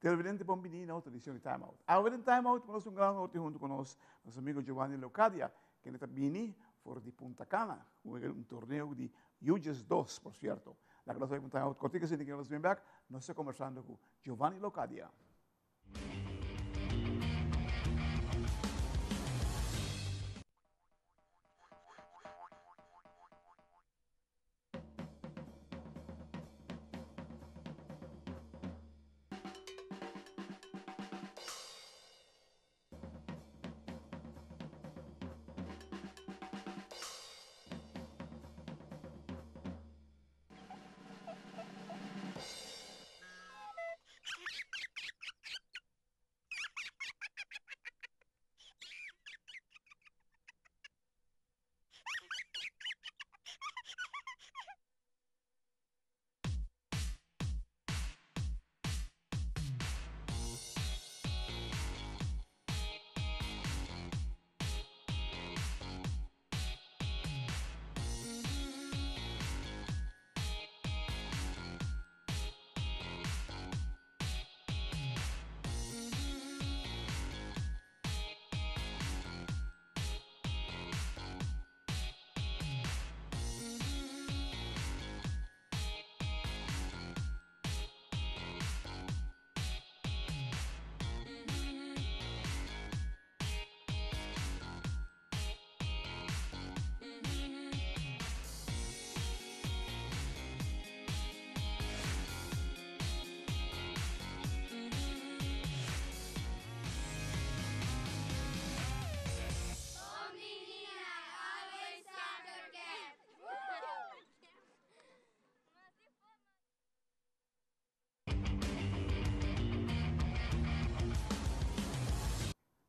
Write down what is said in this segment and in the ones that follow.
Televidente Bombini na outra edição de Time Out. Agora em Time Out, nós um grande outro junto com nosso amigo Giovanni Leocadia, que está vindo for de Punta Cana, um torneio de UGS 2, por certo. La clase de Time Out, contigo se ninguém nos vem back, nós estamos conversando com Giovanni Leocadia.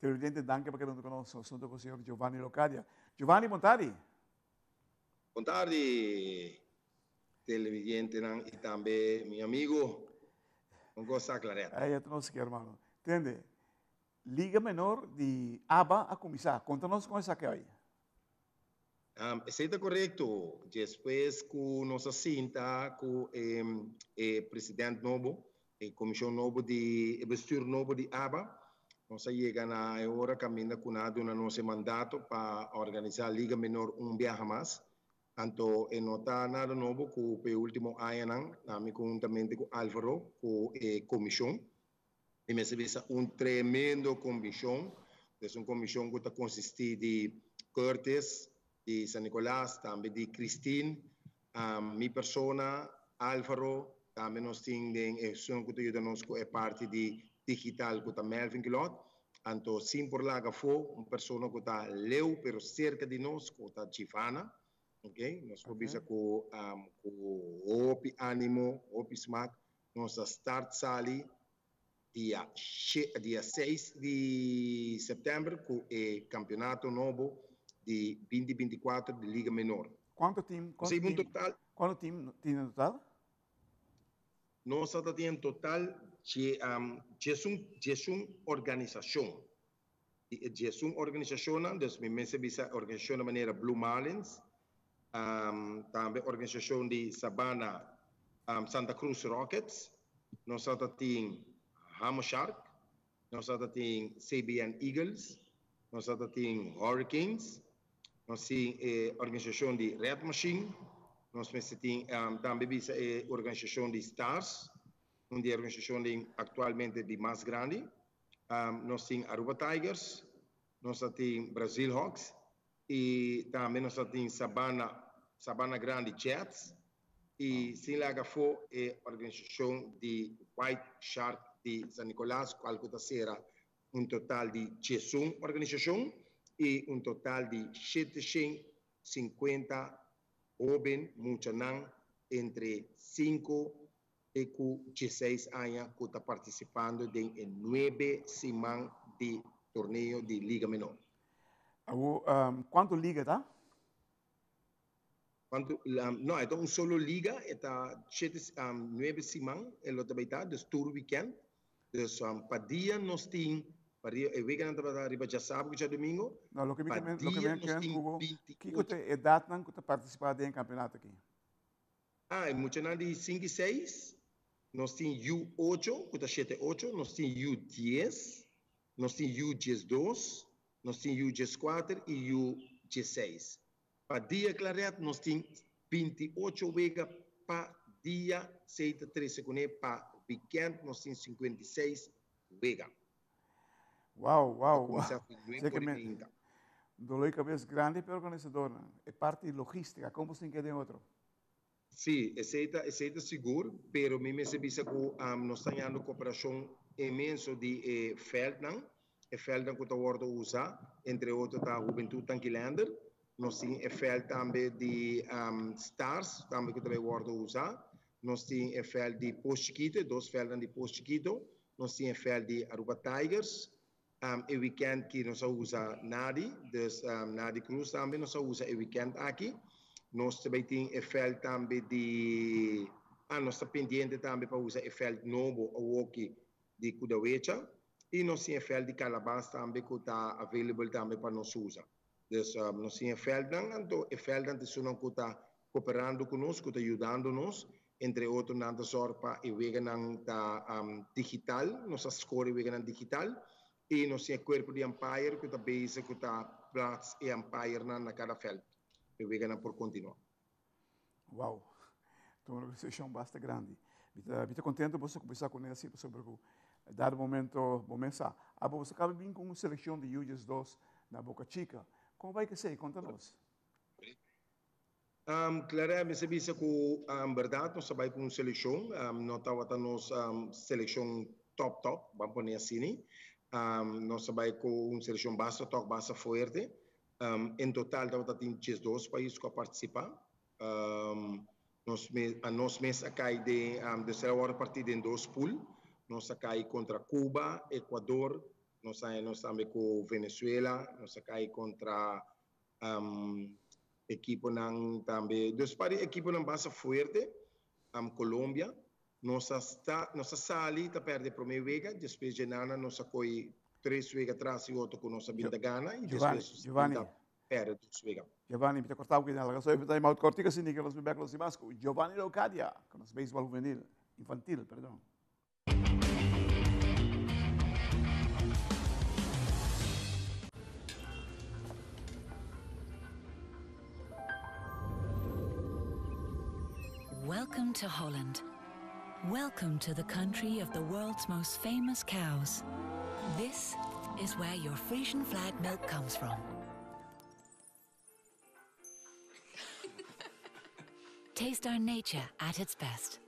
Televidente, danke per essere con noi, sono con il signor Giovanni Leocadia. Giovanni, boa tarde. Boa tarde, televidente e também meu amigo. Não gosta clareta. Aí eu não sei, irmão. Entende? Liga Menor de ABA a começar. Conta-nos com essa que aí. Está correto. Depois com nossa cinta, com o presidente novo, a comissão nova de vestir novo de ABA, nós chegamos na hora caminho com o nosso mandato para organizar a Liga Menor viaje mais. Tanto não está nada novo com o último ano, nós juntamente com Álvaro, com a comissão. E me serviço tremendo comissão. É uma comissão que consiste de Curtis, de San Nicolás, também de Christine, minha persona, Álvaro, também nós temos que é parte de digital que está Melvin Quilot. Então, sim por lá que foi, uma pessoa que está leu, pero cerca de nós, que está Givana. Ok? Nós começamos com Opi Ânimo, Opi Smack, nossa Start Sali, dia 6 de setembro, com o campeonato novo de 2024 de Liga Menor. Quanto time tem no total? Nós temos em total é uma organização. É uma organização, então, me serviço a organização de maneira Blue Marlins, também a organização de Sabana Santa Cruz Rockets, nós temos Hamo Shark, nós temos CBN Eagles, nós temos Hurricanes, nós temos a organização de Red Machine, nós temos também a organização de Stars, onde é a organização atualmente de mais grande, nós temos Aruba Tigers, nós temos Brazil Hawks, e também nós temos Sabana Grande Jets, e sem lá for a organização de White Shark de San Nicolás, qual será total de 16 organização e total de 750 jovens, muchanan, entre 5 e 16 anos que está participando de 9 semanas de torneio de Liga Menor. Quanto liga, tá? Não, então solo liga, está 9 semanas, ele também está, do tour weekend. Então, para dia nós temos, para dia, o weekend está arriba já sábado, já domingo. Não, o que me quer Hugo, que é a data que está participando em campeonato aqui? É muito de 5 e 6, nós temos U8, que está 7-8, nós temos U10, nós temos U12, nós temos U14 e U16. Para dia clareado, nós temos 28 vegas para dia 6-13, para weekend, nós temos 56 vegas. Uau, uau, uau. Sei que me... Dolor de cabeça grande para o organizador. É parte logística, como se quede outro. Sim, é seguro, pero me percebi que nós estamos tendo cooperação imensa de Feldman, Feldman que está usado, entre outros, a Juventude Tanquilander, nós temos Feld também de Stars, também que está usado, nós temos Feld de Post Chiquito, 2 Feldman de Post Chiquito, nós temos Feld de Aruba Tigers, e weekend que nós usa Nadi, dus Nadi Cruz também nós usa e weekend aqui. Nós também temos Feld também de... nós estamos pendentes também para usar Feld novo, ou aqui de Kudawecha. E nós temos Feld de Calabas também, que está available também para nós usar. Dus nós temos Feld, então Feld que está cooperando conosco, está ajudando-nos, entre outros, na sorpa e vegan digital, nossa score vegan digital. E nós temos o corpo de Empire, que está base, que está Platz e Empire na cada Feld. E vegan por continuar. Uau! Então, uma organização bastante grande. Estou contente de você conversar com ele assim, sobre o dado momento, você acaba de vir com uma seleção de U12 na Boca Chica. Como vai que ser? Conta-nos. Claro, me sabia que, verdade, nós trabalhamos com uma seleção, nós estamos na seleção top, vamos pôr assim, nós trabalhamos com uma seleção bastante forte. Em total, temos 12 países que participam. Nós mesmos acai de terceira partida em 2 pools. Nós acai contra Cuba, Equador, nós também com Venezuela, nós acai contra equipo também. Dos países equipo não bastante forte, Colômbia. Nós sali tá perde a primeira vega, depois de nada nós acoi 3 vegas atrás e outro com nossa vinda gana e depois perde 2 vegas. Giovanni, me cortava aqui na ligação, eu estava muito cortico assim, que nós me becamos em Masco. Giovanni Leocadia, com os beisebol juvenil, infantil, perdão. Welcome to Holland. Welcome to the country of the world's most famous cows. This is where your Frisian flag milk comes from. Taste our nature at its best.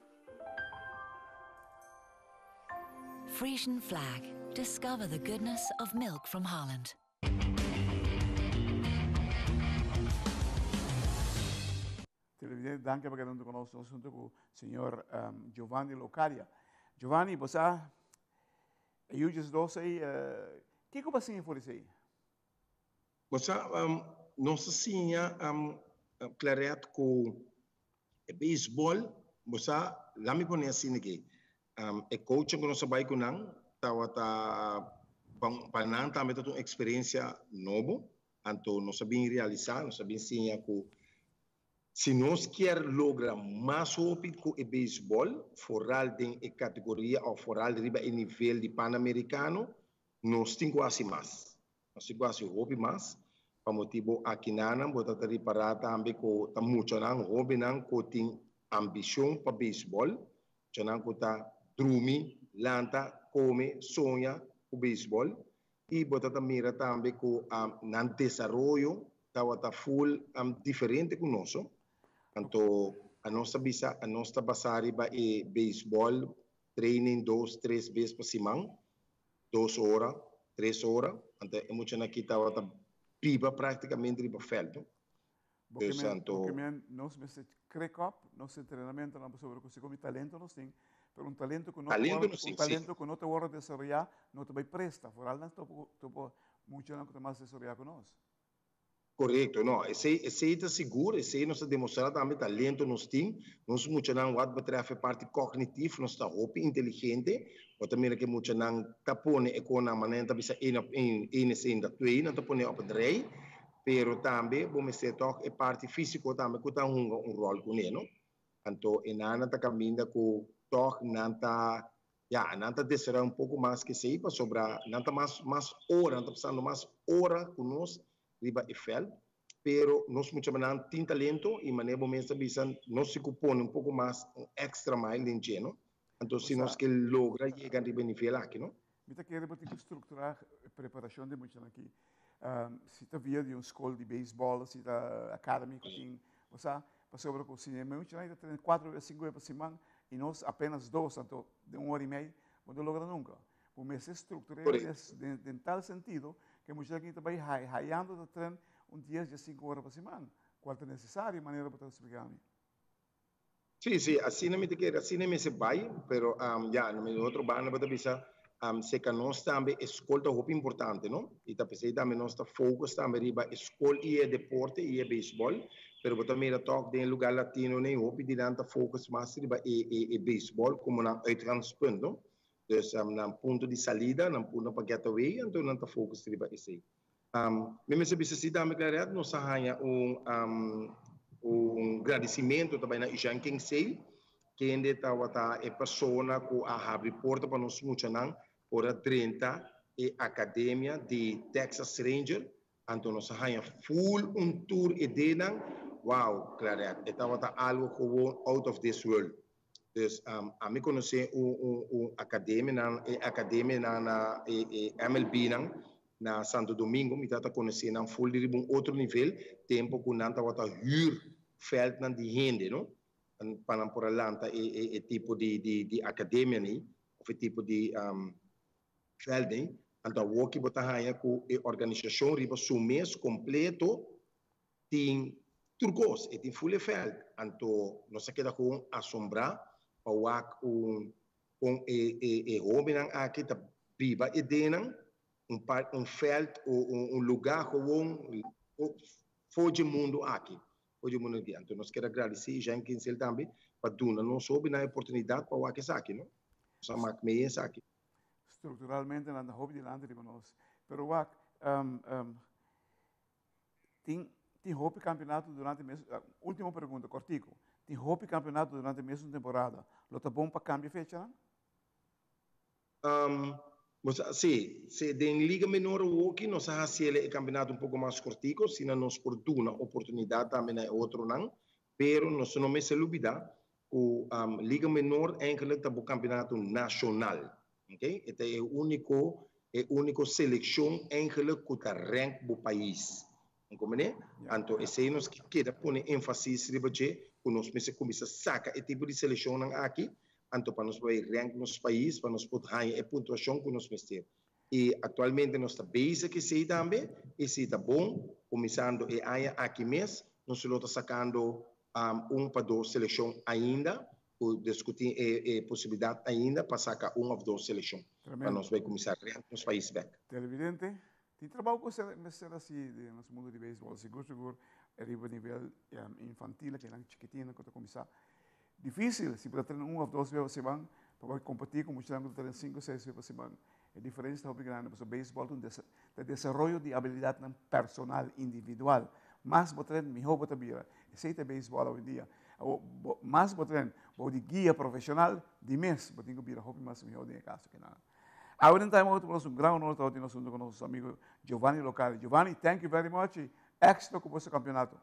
Frisian flag. Discover the goodness of milk from Holland. Televidente, danke per aver conosciuto il assunto con il signor Giovanni Leocadia. Giovanni, você é U12, que você tem por isso? Você, nossa senha, clareado com o beisebol, você, lá me põe assim aqui, é coach que nós vai com não, para não também ter uma experiência nova, então nós sabemos realizar, nós sabemos senha com se nós queremos lograr mais rápido com o beisebol, fora em categoria ou fora em nível de pan-americano, nós temos quase mais. Nós temos quase rápido mais. Para motivo aqui não, vou estar reparado também com muito não, rápido não, com tem ambição para beisebol, já não com tá dormir, lanta, come, sonha o beisebol e vou estar mira também com não desenvolvimento, tá full diferente conosco. Então, a nossa basari é beisebol, training 2-3 vezes por semana, 2 horas, 3 horas. Então, é muito aqui estava pipa praticamente para o felto. Porque nós se crescemos, nosso treinamento não sobre o talento nós temos, mas um talento que não te hora de desarrollar, não te vai presta. Por algo, tu muito não mais desarrollar com nós. Correto, não. Esse é seguro, esse nós demonstramos também talento nos tem, nós muito não what betreft parte cognitiva, nós está hopi inteligente, ou também que muito não tapone e com a maneira de bisa in da twee, não tapone op drei, pero também vamos ser toch e parte físico também que tá um rol com ele, não? Então, enana tá caminhando com toch nanta desejar um pouco mais que sei para sobrar nanta mais hora, nanta passando mais hora conosco riba Eiffel, pero nós muito mais tem talento e maneira mesmo bisan nós se cupone um pouco mais um extra mile em geno, então se nós que logra chegar riba nível aqui, não? Mita querer botar que estruturar a preparação de muitos aqui. Se está via de uma escola de beisebol, se está acadêmico, tem, você passou para o cinema, muitos ainda tem 4 ou 5 vezes por semana e nós apenas 2, então de 1 hora e meia, não logra nunca. Por me se estruturar em tal sentido que muitos aqui também raiando de treino 10 a 5 horas por semana. Qual é necessário, maneira para explicar a mim? Sim, assim não me quer, assim não me se vai, pero no meu outro bando para bisa se que nós também escolta é importante, não? E também nós está foco também riba escola e deporte e beisebol, pero também toque em lugar latino nem hopi de tanta focus mais riba e beisebol como na uitgangspunt, não? Dus na ponto de salida, na ponto para getaway, então não está focus riba esse. Mesmo se bisa se também clareado, nós arranha agradecimento também na Janking Sale, que ainda está a pessoa que a reporta para nós muito não por a 30 e academia de Texas Ranger, então nós arranha full tour e denang, wow, claro, estava algo como out of this world. Dus a mim conheci academia na MLB na Santo Domingo, me estava conhecendo na full de outro nível, tempo que não estava huurveld na de gente, não? Para por Atlanta e tipo de academia nem, ou tipo de veld nem, então o que botar aí com a organização riba o mês completo tem turcos e tem full veld, então nós queda com assombrar para com homem aqui tá viva e denang veld lugar com foge mundo aqui. Hoje o mundo aqui, então nós queremos agradecer já em Kinsel também para Duna, não soube na oportunidade para o aqui aqui, não? Só mais meia aqui. Estruturalmente na hobby de land para nós, pero tem hobby campeonato durante mês. Última pergunta, cortico. Tem hobby campeonato durante mês de temporada. Lo tá bom para cambiar fecha, não? Sim, se em liga menor o que nós hacemos o campeonato pouco mais cortico, se não nos por uma oportunidade também é outro não, pero nós não me se olvida o liga menor é eigenlijk o campeonato nacional, ok? Este é o único seleção eigenlijk que está rank do país, entende? Então esse nós quer pôr ênfase riba que nós me se começa saca esse tipo de seleção aqui. Então, para nós vai rank nos países, para nós poder ganhar a pontuação que nós temos. E atualmente nós está base que sei também, e se está bom, começando e aí aqui mês, nós estamos sacando para 2 seleções ainda, por discutir a possibilidade ainda para sacar 1 ou 2 seleções. Para nós vai começar a rank nos países back. Televidente, tem trabalho com ser assim no mundo de beisebol, seguro, é nível infantil, que é chiquitinho, que está começando. Difícil, se para treinar 1 ou 2 vezes por semana, para competir com muitos que treinar 5 ou 6 vezes por semana. A diferença está muito grande, porque o beisebol tem desenvolvimento de habilidade personal, individual. Mas o treino melhor para vira. Esse é o beisebol hoje em dia. Mas o treino, o de guia profissional, de mês, o treino vira mais melhor do que caso que nada. Agora, então, temos um grande honor de estar com nosso amigo Giovanni Locali. Giovanni, thank you very much. Éxito com o seu campeonato.